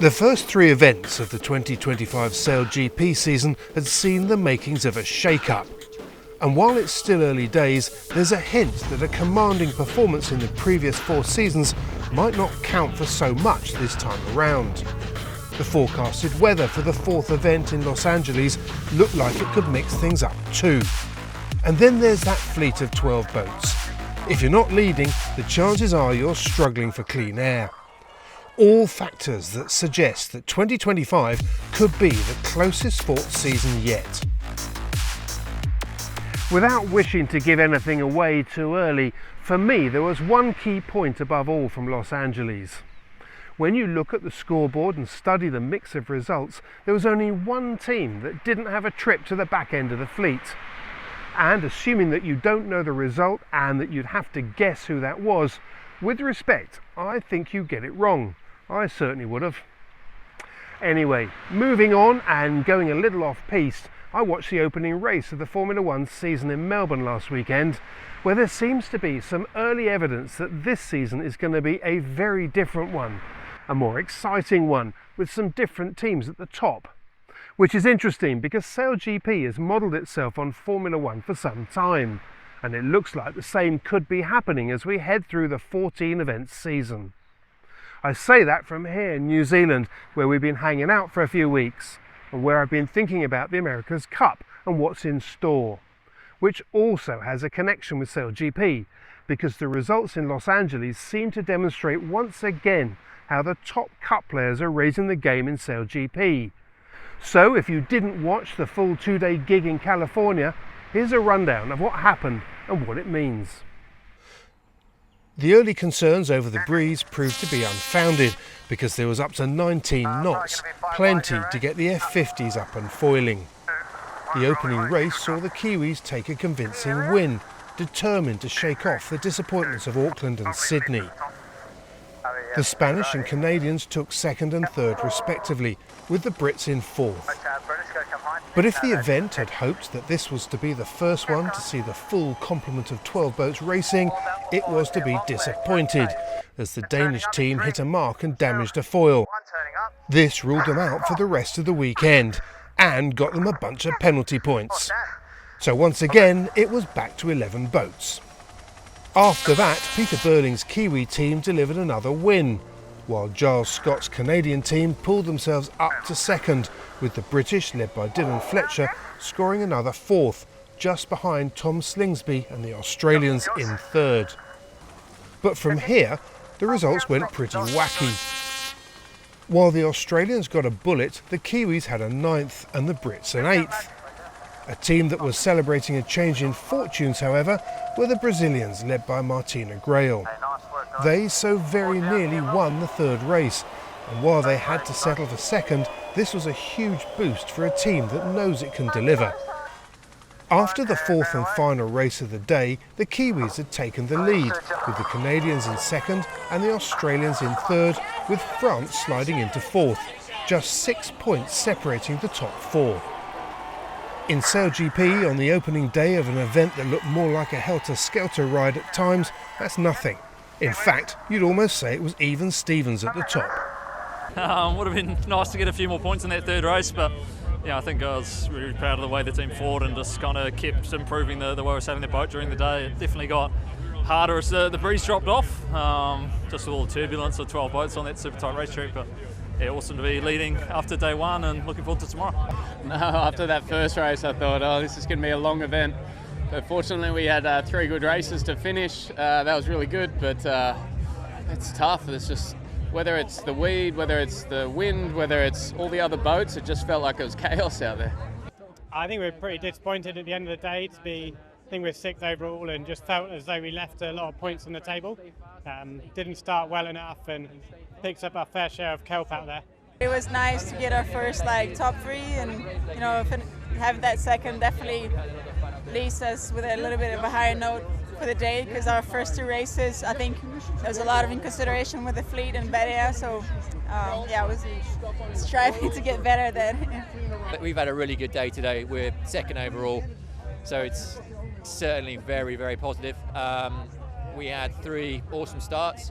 The first three events of the 2025 SailGP season had seen the makings of a shake-up. And while it's still early days, there's a hint that a commanding performance in the previous four seasons might not count for so much this time around. The forecasted weather for the fourth event in Los Angeles looked like it could mix things up too. And then there's that fleet of 12 boats. If you're not leading, the chances are you're struggling for clean air. All factors that suggest that 2025 could be the closest fought season yet. Without wishing to give anything away too early, for me there was one key point above all from Los Angeles. When you look at the scoreboard and study the mix of results, there was only one team that didn't have a trip to the back end of the fleet. And assuming that you don't know the result and that you'd have to guess who that was, with respect, I think you get it wrong. I certainly would have. Anyway, moving on and going a little off-piste, I watched the opening race of the Formula One season in Melbourne last weekend, where there seems to be some early evidence that this season is going to be a very different one, a more exciting one, with some different teams at the top. Which is interesting because SailGP has modelled itself on Formula One for some time, and it looks like the same could be happening as we head through the 14 events season. I say that from here in New Zealand, where we've been hanging out for a few weeks, and where I've been thinking about the America's Cup and what's in store, which also has a connection with SailGP, because the results in Los Angeles seem to demonstrate once again how the top Cup players are raising the game in SailGP. So if you didn't watch the full two-day gig in California, here's a rundown of what happened and what it means. The early concerns over the breeze proved to be unfounded because there was up to 19 knots, plenty to get the F50s up and foiling. The opening race saw the Kiwis take a convincing win, determined to shake off the disappointments of Auckland and Sydney. The Spanish and Canadians took second and third respectively, with the Brits in fourth. But if the event had hoped that this was to be the first one to see the full complement of 12 boats racing, it was to be disappointed, as the Danish team hit a mark and damaged a foil. This ruled them out for the rest of the weekend, and got them a bunch of penalty points. So once again, it was back to 11 boats. After that, Peter Burling's Kiwi team delivered another win, while Giles Scott's Canadian team pulled themselves up to second, with the British, led by Dylan Fletcher, scoring another fourth, just behind Tom Slingsby and the Australians in third. But from here, the results went pretty wacky. While the Australians got a bullet, the Kiwis had a ninth and the Brits an eighth. A team that was celebrating a change in fortunes, however, were the Brazilians, led by Martina Grail. They so very nearly won the third race, and while they had to settle for second, this was a huge boost for a team that knows it can deliver. After the fourth and final race of the day, the Kiwis had taken the lead, with the Canadians in second and the Australians in third, with France sliding into fourth, just 6 points separating the top four. In SailGP, on the opening day of an event that looked more like a helter-skelter ride at times, that's nothing. In fact, you'd almost say it was even Stevens at the top. Would have been nice to get a few more points in that third race, but yeah, I think I was really proud of the way the team fought and just kind of kept improving the way we were sailing the boat during the day. It definitely got harder as the breeze dropped off, just with all the turbulence of 12 boats on that super tight racetrack. But yeah, awesome to be leading after day one and looking forward to tomorrow. No, after that first race I thought, oh, this is going to be a long event. But fortunately we had 3 good races to finish. That was really good, but it's tough. It's just, whether it's the weed, whether it's the wind, whether it's all the other boats, it just felt like it was chaos out there. I think we were pretty disappointed at the end of the day to be, I think we're 6th overall, and just felt as though we left a lot of points on the table. Didn't start well enough and picked up our fair share of kelp out there. It was nice to get our first top 3, and having that second definitely leaves us with a little bit of a higher note for the day, because our first 2 races, I think there was a lot of inconsideration with the fleet and bad air, so I was striving to get better then. We've had a really good day today. We're 2nd overall, so it's certainly very, very positive. We had 3 awesome starts.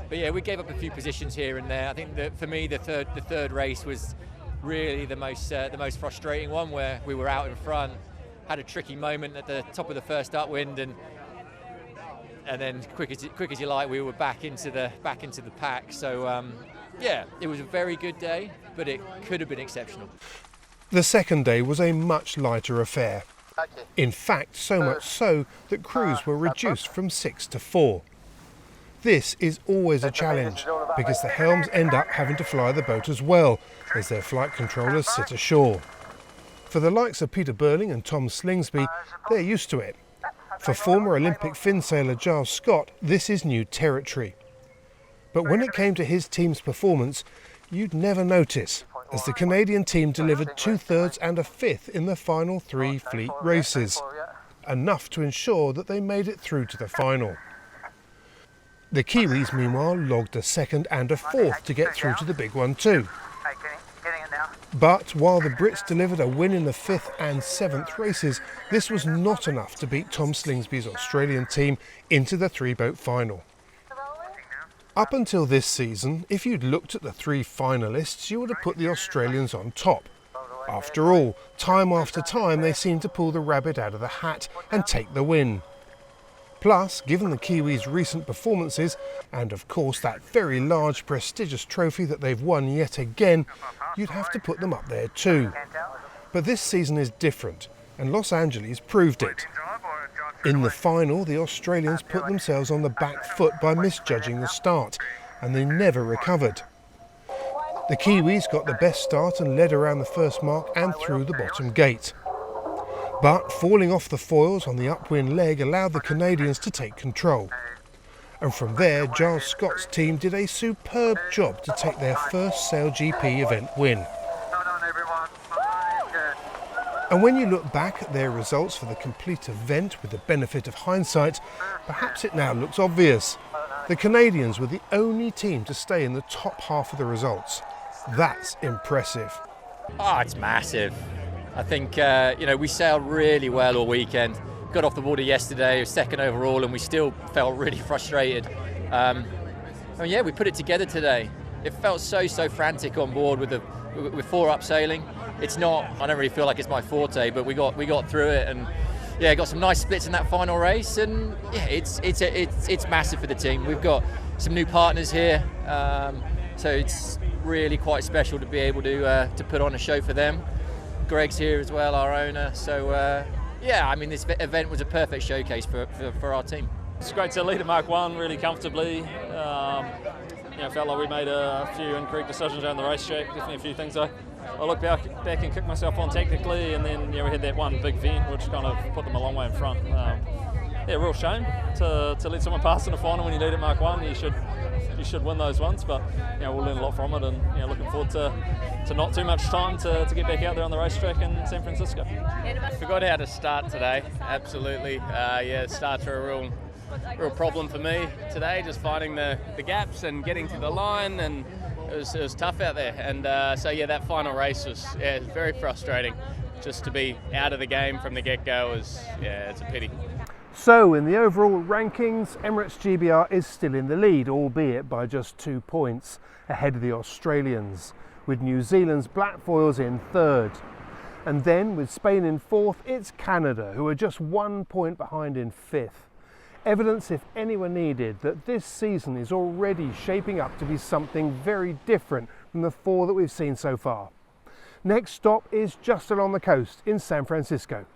But yeah, we gave up a few positions here and there. I think that for me, the third race was really the most frustrating one, where we were out in front, had a tricky moment at the top of the first upwind, and then quick as you like, we were back into the pack. So yeah, it was a very good day, but it could have been exceptional. The second day was a much lighter affair. In fact, so much so that crews were reduced from 6 to 4. This is always a challenge because the helms end up having to fly the boat as well as their flight controllers sit ashore. For the likes of Peter Burling and Tom Slingsby, they're used to it. For former Olympic fin sailor Giles Scott, this is new territory. But when it came to his team's performance, you'd never notice, as the Canadian team delivered 2/3 and a 5th in the final 3 fleet races, enough to ensure that they made it through to the final. The Kiwis, meanwhile, logged a 2nd and a 4th to get through to the big one too. But while the Brits delivered a win in the 5th and 7th races, this was not enough to beat Tom Slingsby's Australian team into the 3-boat final. Up until this season, if you'd looked at the 3 finalists, you would have put the Australians on top. After all, time after time they seemed to pull the rabbit out of the hat and take the win. Plus, given the Kiwis' recent performances, and of course that very large prestigious trophy that they've won yet again, you'd have to put them up there too. But this season is different, and Los Angeles proved it. In the final, the Australians put themselves on the back foot by misjudging the start, and they never recovered. The Kiwis got the best start and led around the first mark and through the bottom gate. But falling off the foils on the upwind leg allowed the Canadians to take control. And from there, Giles Scott's team did a superb job to take their first SailGP event win. And when you look back at their results for the complete event with the benefit of hindsight, perhaps it now looks obvious. The Canadians were the only team to stay in the top half of the results. That's impressive. Oh, it's massive. I think, we sailed really well all weekend. Got off the water yesterday, 2nd overall, and we still felt really frustrated. We put it together today. It felt so frantic on board with 4 up sailing. It's not, I don't really feel like it's my forte, but we got through it, and got some nice splits in that final race, and it's massive for the team. We've got some new partners here, so it's really quite special to be able to put on a show for them. Greg's here as well, our owner. So this event was a perfect showcase for our team. It's great to lead at Mark 1 really comfortably. Felt like we made a few incorrect decisions around the racetrack. Definitely a few things I look back and kick myself on technically, and then we had that one big vent which kind of put them a long way in front. Real shame to let someone pass in a final when you lead at Mark 1. You should win those ones, but we'll learn a lot from it, and looking forward to not too much time to get back out there on the racetrack in San Francisco. Forgot how to start today, absolutely. Starts are a real problem for me today, just finding the gaps and getting to the line, and it was tough out there. And that final race was very frustrating. Just to be out of the game from the get-go it's a pity. So in the overall rankings, Emirates GBR is still in the lead, albeit by just 2 points ahead of the Australians, with New Zealand's Blackfoils in 3rd. And then with Spain in 4th, it's Canada, who are just 1 point behind in 5th. Evidence, if any were needed, that this season is already shaping up to be something very different from the 4 that we've seen so far. Next stop is just along the coast in San Francisco.